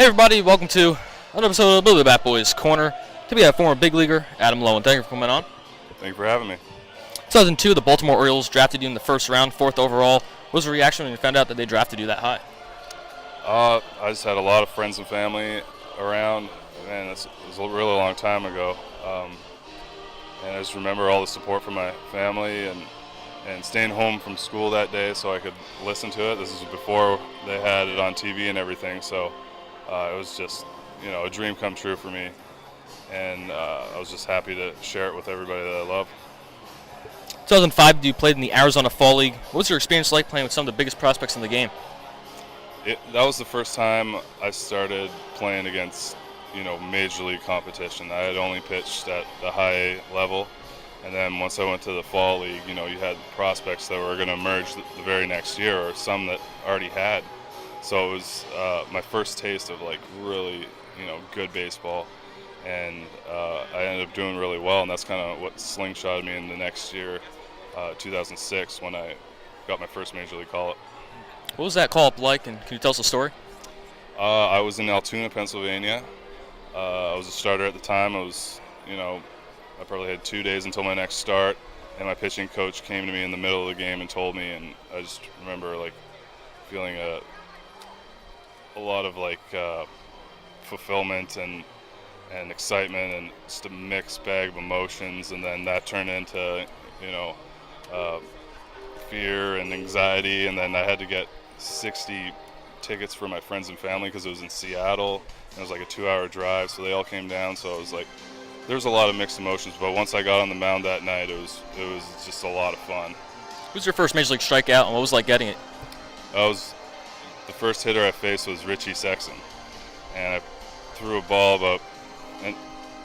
Hey everybody, welcome to another episode of the Bat Boys Corner. Today we have former big leaguer Adam Loewen. Thank you for coming on. Thank you for having me. 2002, the Baltimore Orioles drafted you in the first round, 4th overall. What was the reaction when you found out that they drafted you that high? I just had a lot of friends and family around, and it was a really long time ago. And I just remember all the support from my family and staying home from school that day so I could listen to it. This is before they had it on TV and everything, so it was just, a dream come true for me. And I was just happy to share it with everybody that I love. 2005, you played in the Arizona Fall League. What was your experience like playing with some of the biggest prospects in the game? That was the first time I started playing against, major league competition. I had only pitched at the high level, and then once I went to the Fall League, you had prospects that were going to emerge the very next year, or some that already had. So it was my first taste of really, good baseball, and I ended up doing really well, and that's kind of what slingshotted me in the next year, 2006, when I got my first major league call-up. What was that call-up like, and can you tell us a story? I was in Altoona, Pennsylvania. I was a starter at the time. I probably had 2 days until my next start, and my pitching coach came to me in the middle of the game and told me, and I just remember feeling a lot of fulfillment and excitement and just a mixed bag of emotions, and then that turned into fear and anxiety, and then I had to get 60 tickets for my friends and family because it was in Seattle, and it was a 2-hour drive, so they all came down. So it was there was a lot of mixed emotions, but once I got on the mound that night, it was just a lot of fun. Who was your first major league strikeout, and what was it like getting it? The first hitter I faced was Richie Sexton, and I threw a ball about an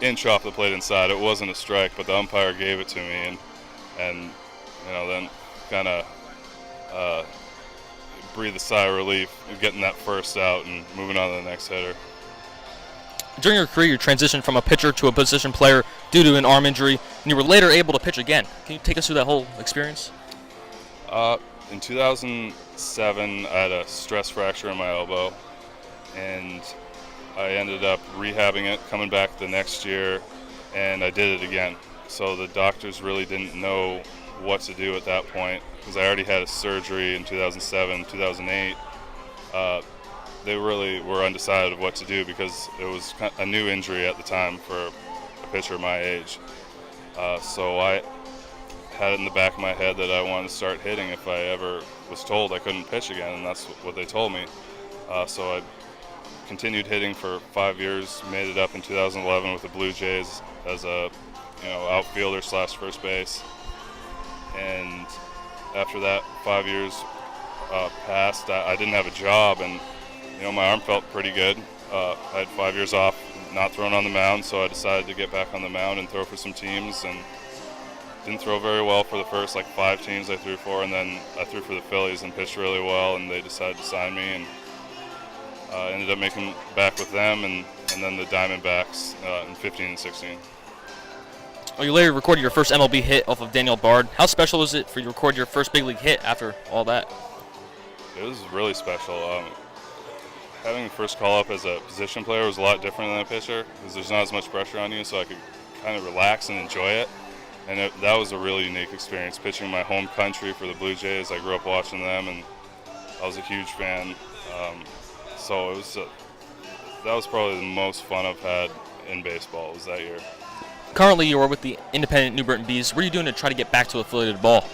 inch off the plate inside. It wasn't a strike, but the umpire gave it to me, and then kind of breathe a sigh of relief getting that first out and moving on to the next hitter. During your career, you transitioned from a pitcher to a position player due to an arm injury, and you were later able to pitch again. Can you take us through that whole experience? In 2007, I had a stress fracture in my elbow, and I ended up rehabbing it, coming back the next year, and I did it again. So the doctors really didn't know what to do at that point, because I already had a surgery in 2007, 2008. They really were undecided of what to do because it was a new injury at the time for a pitcher my age. So I had it in the back of my head that I wanted to start hitting if I ever was told I couldn't pitch again, and that's what they told me. So I continued hitting for 5 years, made it up in 2011 with the Blue Jays as a outfielder / first base. And after that 5 years passed, I didn't have a job, and my arm felt pretty good. I had 5 years off not throwing on the mound, so I decided to get back on the mound and throw for some teams, and didn't throw very well for the first 5 teams I threw for, and then I threw for the Phillies and pitched really well, and they decided to sign me, and ended up making back with them, and then the Diamondbacks in 15 and 16. Well, you later recorded your first MLB hit off of Daniel Bard. How special was it for you to record your first big league hit after all that? It was really special. Having the first call-up as a position player was a lot different than a pitcher because there's not as much pressure on you, so I could kind of relax and enjoy it. And that was a really unique experience, pitching my home country for the Blue Jays. I grew up watching them, and I was a huge fan. So that was probably the most fun I've had in baseball, was that year. Currently, you are with the independent New Britain Bees. What are you doing to try to get back to affiliated ball?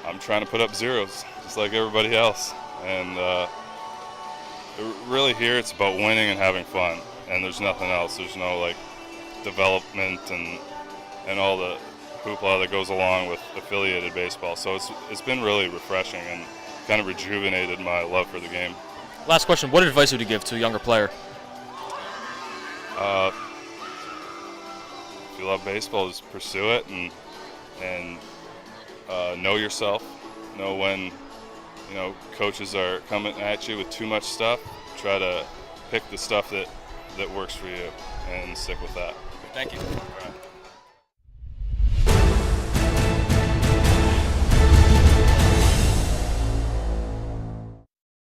I'm trying to put up zeros, just like everybody else. And really here, it's about winning and having fun. And there's nothing else. There's no development and all the hoopla that goes along with affiliated baseball. So it's been really refreshing and kind of rejuvenated my love for the game. Last question, what advice would you give to a younger player? If you love baseball, just pursue it and know yourself. Know when coaches are coming at you with too much stuff. Try to pick the stuff that works for you and stick with that. Thank you. All right.